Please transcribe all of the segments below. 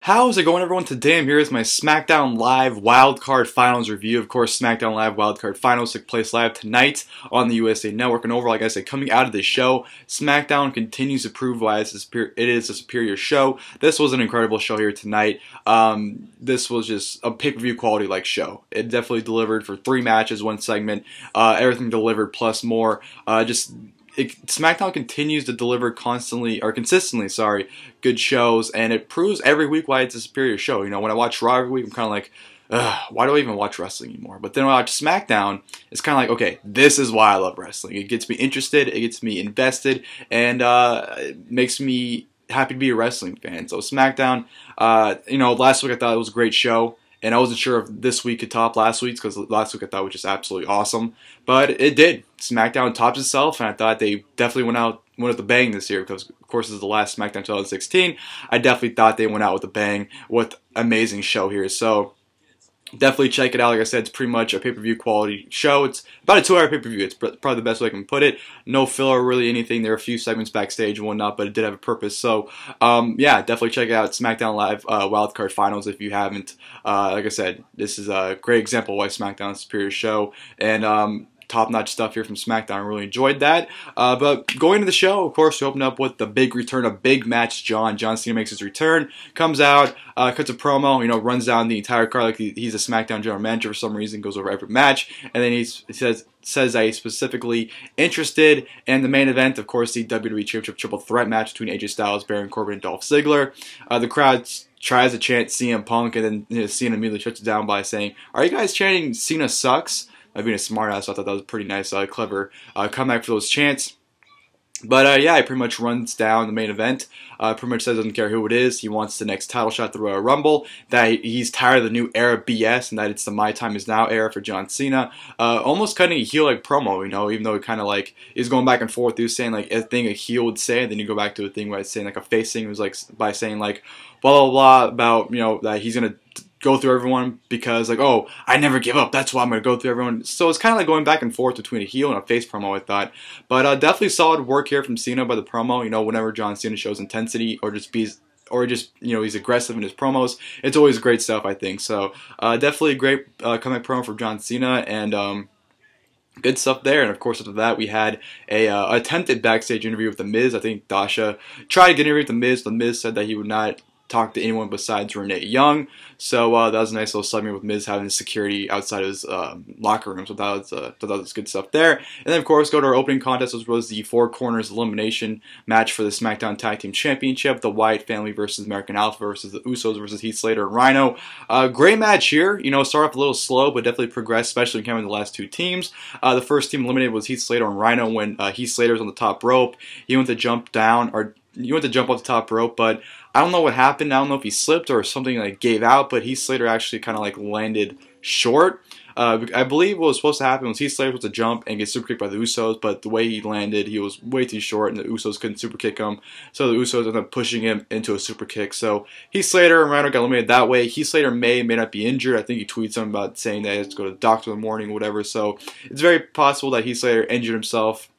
How's it going, everyone? Today I'm here with my SmackDown Live Wildcard Finals review. Of course, SmackDown Live Wildcard Finals took place live tonight on the USA Network. And overall, like I said, coming out of the show, SmackDown continues to prove why it is a superior show. This was an incredible show here tonight. This was just a pay-per-view quality-like show. It definitely delivered for 3 matches, 1 segment. Everything delivered plus more. SmackDown continues to deliver consistently, good shows, and it proves every week why it's a superior show. You know, when I watch Raw every week, I'm kind of like, why do I even watch wrestling anymore? But then when I watch SmackDown, it's kind of like, okay, this is why I love wrestling. It gets me interested, it gets me invested, and it makes me happy to be a wrestling fan. So SmackDown, last week I thought it was a great show. And I wasn't sure if this week could top last week's, because last week I thought was just absolutely awesome. But it did. SmackDown tops itself, and I thought they definitely went with a bang this year, because of course this is the last SmackDown 2016. I definitely thought they went out with a bang with amazing show here. So definitely check it out. Like I said, it's pretty much a pay-per-view quality show. It's about a 2-hour pay-per-view. It's probably the best way I can put it. No filler, really anything. There are a few segments backstage and whatnot, but it did have a purpose. So, yeah, definitely check it out. SmackDown Live Wildcard Finals if you haven't. Like I said, this is a great example of why SmackDown is a superior show. And top-notch stuff here from SmackDown. I really enjoyed that. But going into the show, of course, we open up with the big return of Big Match John. John Cena makes his return, comes out, cuts a promo, runs down the entire card like he's a SmackDown general manager for some reason, goes over every match, and then he says that he's specifically interested in the main event, of course, the WWE Championship Triple Threat match between AJ Styles, Baron Corbin, and Dolph Ziggler. The crowd tries to chant CM Punk, and then Cena immediately shuts it down by saying, "Are you guys chanting Cena sucks?" Being a smartass, so I thought that was pretty nice, clever comeback for those chants. But yeah, he pretty much runs down the main event. Pretty much says doesn't care who it is. He wants the next title shot at the Royal Rumble. That he's tired of the new era BS, and that it's the My Time Is Now era for John Cena. Almost cutting a heel like promo, even though it kind of like is going back and forth. He was saying like a thing a heel would say, and then you go back to a thing where it's saying like a face thing. It was like by saying like blah blah blah about that he's gonna go through everyone because like, oh, I never give up, that's why I'm going to go through everyone. So it's kind of like going back and forth between a heel and a face promo, I thought. But definitely solid work here from Cena by the promo. Whenever John Cena shows intensity or just he's aggressive in his promos, it's always great stuff, I think. So definitely a great comeback promo for John Cena, and good stuff there. And of course after that we had a attempted backstage interview with The Miz. I think Dasha tried to get an interview with The Miz. The Miz said that he would not talk to anyone besides Renee Young. So that was a nice little segment with Miz having security outside of his locker room. So that was good stuff there. And then of course go to our opening contest, which was the 4 Corners elimination match for the SmackDown Tag Team Championship. The Wyatt family versus American Alpha versus the Usos versus Heath, Slater, and Rhyno. Great match here. Start off a little slow, but definitely progressed, especially when coming to the last 2 teams. The first team eliminated was Heath, Slater, and Rhyno when Heath Slater was on the top rope. He went to jump down, or he went to jump off the top rope, but I don't know what happened. I don't know if he slipped or something like gave out, but Heath Slater actually kind of like landed short. I believe what was supposed to happen was Heath Slater was to jump and get super kicked by the Usos, but the way he landed, he was way too short, and the Usos couldn't super kick him. So the Usos ended up pushing him into a super kick. So Heath Slater and Rhyno got eliminated that way. Heath Slater may not be injured. I think he tweeted something about saying that he has to go to the doctor in the morning or whatever. So it's very possible that Heath Slater injured himself,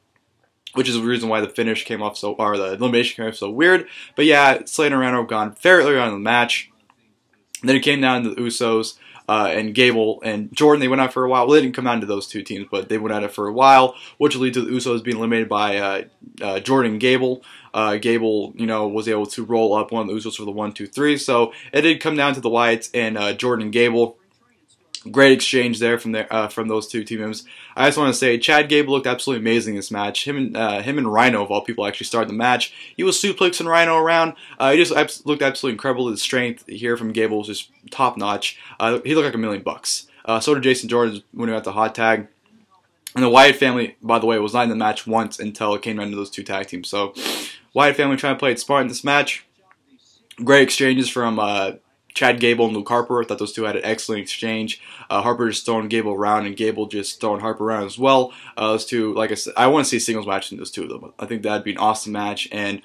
which is the reason why the finish came off the elimination came off so weird. But yeah, Slater and Rhyno gone very early on in the match. And then it came down to the Usos and Gable and Jordan. They went out for a while. Well, they didn't come down to those 2 teams, but they went at it for a while, which will lead to the Usos being eliminated by Jordan and Gable. Gable, was able to roll up one of the Usos for the 1, 2, 3. So it did come down to the Wyatts and Jordan and Gable. Great exchange there from those 2 team members. I just want to say Chad Gable looked absolutely amazing in this match. Him and Rhyno, of all people, actually started the match. He was suplexing Rhyno around. He just looked absolutely incredible. His strength here from Gable was just top notch. He looked like $1,000,000. So did Jason Jordan when he got the hot tag. And the Wyatt family, by the way, was not in the match once until it came down to those 2 tag teams. So Wyatt family trying to play it smart in this match. Great exchanges from Chad Gable and Luke Harper. I thought those 2 had an excellent exchange. Harper just throwing Gable around, and Gable just throwing Harper around as well. Those 2, like I said, I want to see a singles match in those 2 of them. I think that'd be an awesome match, and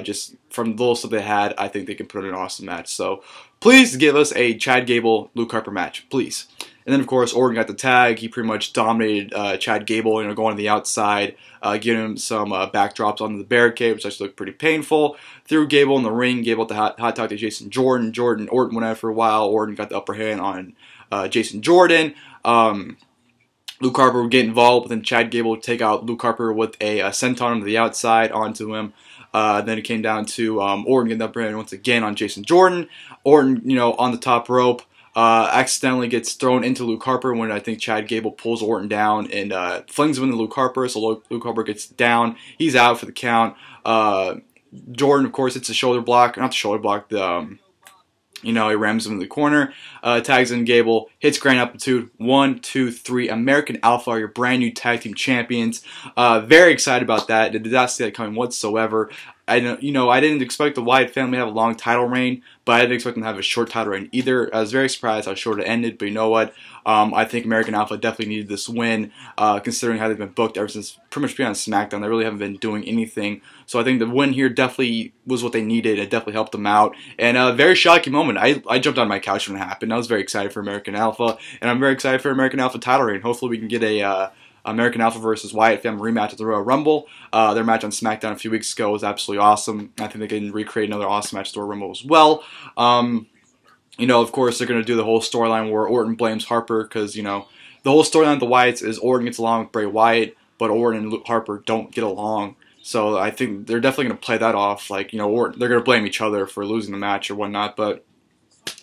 just from the little stuff they had, I think they can put in an awesome match. So please give us a Chad Gable, Luke Harper match, please. And then, of course, Orton got the tag. He pretty much dominated Chad Gable, going to the outside, giving him some backdrops onto the barricade, which actually looked pretty painful. Threw Gable in the ring. Gable to hot talk to Jason Jordan. Orton went out for a while. Orton got the upper hand on Jason Jordan. Luke Harper would get involved, but then Chad Gable would take out Luke Harper with a senton to the outside onto him. Then it came down to Orton getting the upper hand once again on Jason Jordan. Orton, on the top rope. Accidentally gets thrown into Luke Harper when I think Chad Gable pulls Orton down and flings him into Luke Harper. So Luke Harper gets down. He's out for the count. Jordan, of course, hits the shoulder block. Not the shoulder block. He rams him in the corner. Tags in Gable. Hits Grand Amplitude. 1, 2, 3. American Alpha are your brand new tag team champions. Very excited about that. Did not see that coming whatsoever. I didn't expect the Wyatt family to have a long title reign, but I didn't expect them to have a short title reign either. I was very surprised how short it ended, but you know what? I think American Alpha definitely needed this win, considering how they've been booked ever since pretty much being on SmackDown. They really haven't been doing anything. So I think the win here definitely was what they needed. It definitely helped them out. And a very shocking moment. I jumped on my couch when it happened. I was very excited for American Alpha, and I'm very excited for American Alpha title reign. Hopefully we can get a American Alpha versus Wyatt family rematch at the Royal Rumble. Their match on SmackDown a few weeks ago was absolutely awesome. I think they can recreate another awesome match at the Royal Rumble as well. Of course, they're going to do the whole storyline where Orton blames Harper because, the whole storyline of the Wyatts is Orton gets along with Bray Wyatt, but Orton and Harper don't get along. So I think they're definitely going to play that off. Like, Orton, they're going to blame each other for losing the match or whatnot. But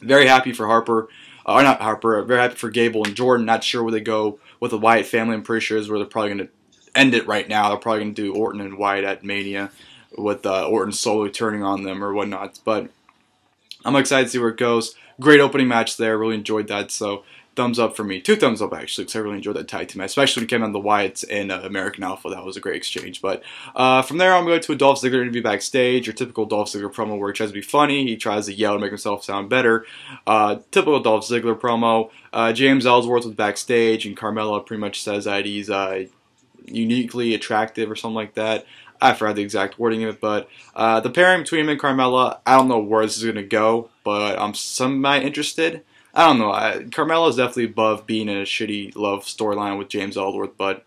very happy for Harper. Or not Harper, very happy for Gable and Jordan. Not sure where they go with the Wyatt family. I'm pretty sure is where they're probably going to end it right now. They're probably going to do Orton and Wyatt at Mania with Orton slowly turning on them or whatnot. But I'm excited to see where it goes. Great opening match there. Really enjoyed that. So thumbs up for me. 2 thumbs up, actually, because I really enjoyed that tag team match, especially when it came on the Wyatts and American Alpha. That was a great exchange. But from there, I'm going to a Dolph Ziggler interview backstage. Your typical Dolph Ziggler promo where he tries to be funny. He tries to yell to make himself sound better. Typical Dolph Ziggler promo. James Ellsworth was backstage, and Carmella pretty much says that he's uniquely attractive or something like that. I forgot the exact wording of it, but the pairing between him and Carmella, I don't know where this is going to go, but I'm semi-interested. I don't know. Carmella is definitely above being in a shitty love storyline with James Ellsworth, but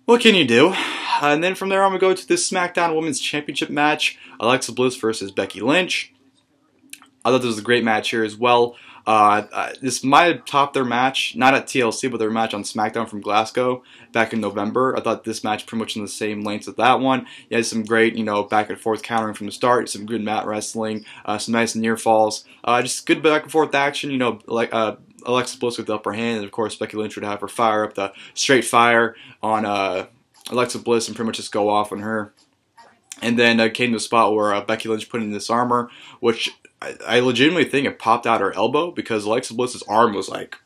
what can you do? And then from there, I'm going to go to this SmackDown Women's Championship match. Alexa Bliss versus Becky Lynch. I thought this was a great match here as well. This might have topped their match, not at TLC, but their match on SmackDown from Glasgow back in November. I thought this match pretty much in the same length as that one. You had some great, back and forth countering from the start, some good mat wrestling, some nice near falls, just good back and forth action. Alexa Bliss with the upper hand, and of course Becky Lynch would have her fire up the straight fire on Alexa Bliss and pretty much just go off on her. And then came to a spot where Becky Lynch put in this armor, which I legitimately think it popped out her elbow because Alexa Bliss's arm was like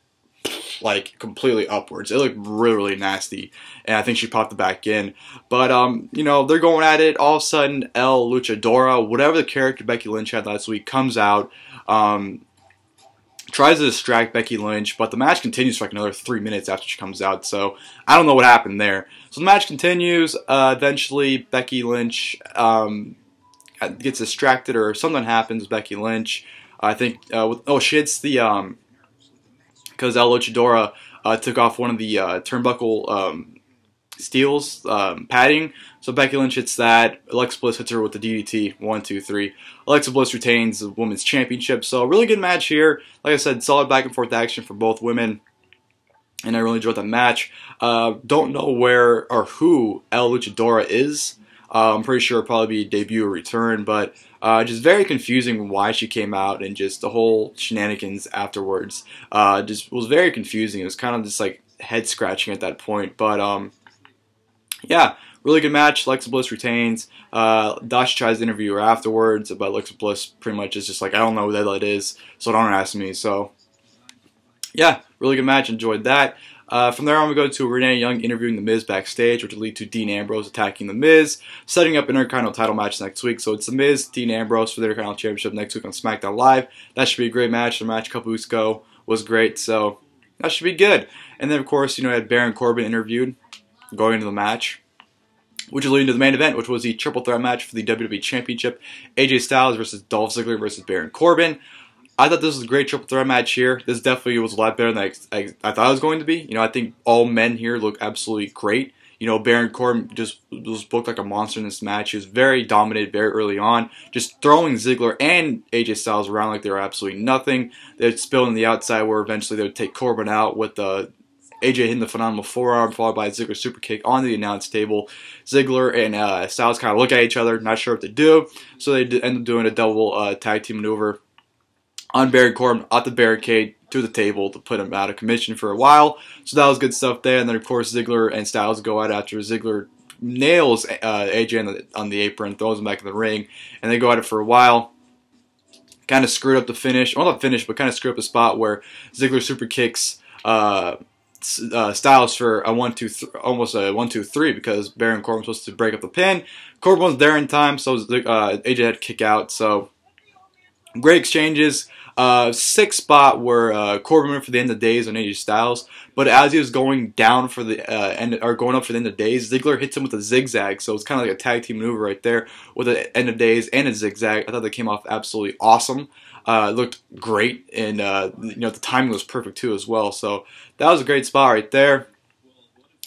completely upwards. It looked really, really nasty, and I think she popped it back in. But they're going at it. All of a sudden, El Luchadora, whatever the character Becky Lynch had last week, comes out, tries to distract Becky Lynch, but the match continues for like another 3 minutes after she comes out. So I don't know what happened there. So the match continues. Eventually, Becky Lynch gets distracted or something happens with Becky Lynch. I think, she hits the, because El Luchadora took off one of the turnbuckle steels, padding. So Becky Lynch hits that. Alexa Bliss hits her with the DDT. 1, 2, 3. Alexa Bliss retains the Women's Championship. So really good match here. Like I said, solid back and forth action for both women. And I really enjoyed that match. Don't know where or who El Luchadora is. I'm pretty sure it'll probably be a debut or return, but just very confusing why she came out and just the whole shenanigans afterwards. Just was very confusing. It was kind of just like head scratching at that point. But yeah, really good match. Alexa Bliss retains. Dash tries to interview her afterwards, but Alexa Bliss pretty much is just like, I don't know who that is, so don't ask me. So yeah, really good match. Enjoyed that. From there on, we go to Renee Young interviewing The Miz backstage, which will lead to Dean Ambrose attacking The Miz, setting up an Intercontinental title match next week. So it's The Miz, Dean Ambrose for the Intercontinental Championship next week on SmackDown Live. That should be a great match. The match a couple weeks ago was great, so that should be good. And then, of course, I had Baron Corbin interviewed going into the match, which will lead to the main event, which was the triple threat match for the WWE Championship. AJ Styles versus Dolph Ziggler versus Baron Corbin. I thought this was a great triple threat match here. This definitely was a lot better than I thought it was going to be. I think all men here look absolutely great. Baron Corbin just was booked like a monster in this match. He was very dominated very early on, just throwing Ziggler and AJ Styles around like they were absolutely nothing. They'd spill on the outside where eventually they would take Corbin out with AJ hitting the phenomenal forearm, followed by a Ziggler super kick on the announce table. Ziggler and Styles kind of look at each other, not sure what to do, so they end up doing a double tag team maneuver on Baron Corbin at the barricade to the table to put him out of commission for a while. So that was good stuff there. And then, of course, Ziggler and Styles go out after Ziggler nails AJ on the apron, throws him back in the ring, and they go at it for a while. Kind of screwed up the finish. Well, not finish, but kind of screwed up the spot where Ziggler super kicks Styles for a 1-2-3, almost a 1-2-3, because Baron Corbin was supposed to break up the pin. Corbin was there in time, so AJ had to kick out. So great exchanges. Sick spot where Corbin went for the end of days on AJ Styles, but as he was going down for the going up for the end of days, Ziggler hits him with a zigzag. So it's kind of like a tag team maneuver right there with the end of days and a zigzag. I thought they came off absolutely awesome. It looked great, and the timing was perfect too as well. So that was a great spot right there.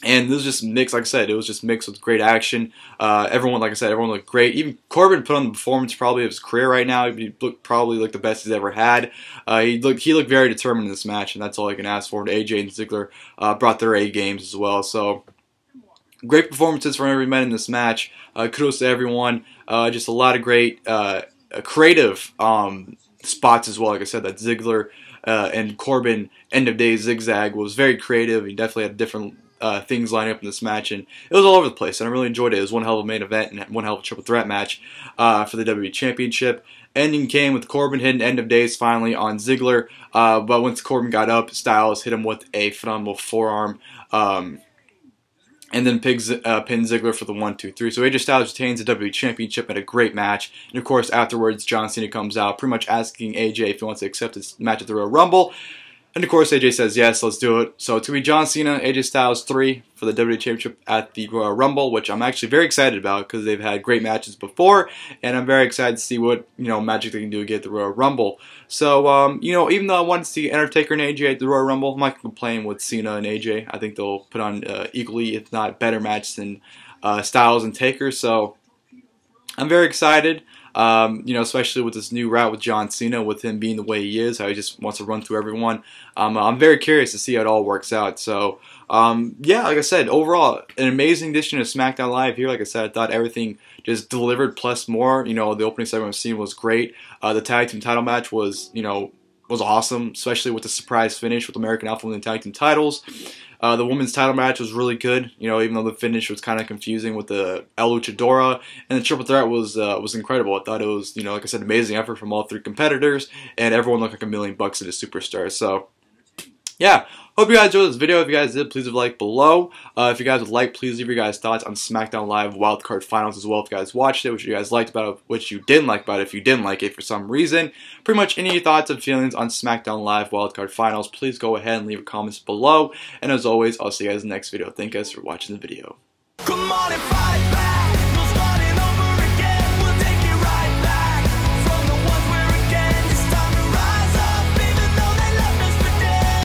And this was just mixed, like I said, it was just mixed with great action. Everyone, like I said, everyone looked great. Even Corbin put on the performance probably of his career right now. He looked probably like the best he's ever had. He looked very determined in this match, and that's all I can ask for. And AJ and Ziggler brought their A games as well. So great performances from every man in this match. Kudos to everyone. Just a lot of great creative spots as well. Like I said, that Ziggler and Corbin end of day zigzag was very creative. He definitely had different things lining up in this match, and it was all over the place, and I really enjoyed it. It was one hell of a main event and one hell of a triple threat match for the WWE Championship. Ending came with Corbin hitting end of days finally on Ziggler, but once Corbin got up, Styles hit him with a phenomenal forearm, and then pinned Ziggler for the 1-2-3. So AJ Styles retains the WWE Championship at a great match, and of course afterwards John Cena comes out pretty much asking AJ if he wants to accept his match at the Royal Rumble. And of course, AJ says, yes, let's do it. So it's going to be John Cena, AJ Styles 3 for the WWE Championship at the Royal Rumble, which I'm actually very excited about because they've had great matches before, and I'm very excited to see what magic they can do to get the Royal Rumble. So, even though I wanted to see Undertaker and AJ at the Royal Rumble, I'm not going to complain with Cena and AJ. I think they'll put on equally, if not better match than Styles and Taker. So I'm very excited. Especially with this new route with John Cena, with him being the way he is, how he just wants to run through everyone. I'm very curious to see how it all works out. So, yeah, like I said, overall, an amazing edition of SmackDown Live here. Like I said, I thought everything just delivered plus more. The opening segment of Cena was great. The tag team title match was, was awesome, especially with the surprise finish with American Alpha winning tag team titles. The women's title match was really good, even though the finish was kind of confusing with the El Luchadora, and the triple threat was incredible. I thought it was, like I said, amazing effort from all three competitors, and everyone looked like $1 million in a superstar. So, yeah, hope you guys enjoyed this video. If you guys did, please leave a like below. If you guys would like, please leave your guys' thoughts on SmackDown Live Wildcard Finals as well. If you guys watched it, what you guys liked about it, what you didn't like about it, if you didn't like it for some reason. Pretty much any thoughts and feelings on SmackDown Live Wildcard Finals, please go ahead and leave your comments below. And as always, I'll see you guys in the next video. Thank you guys for watching the video.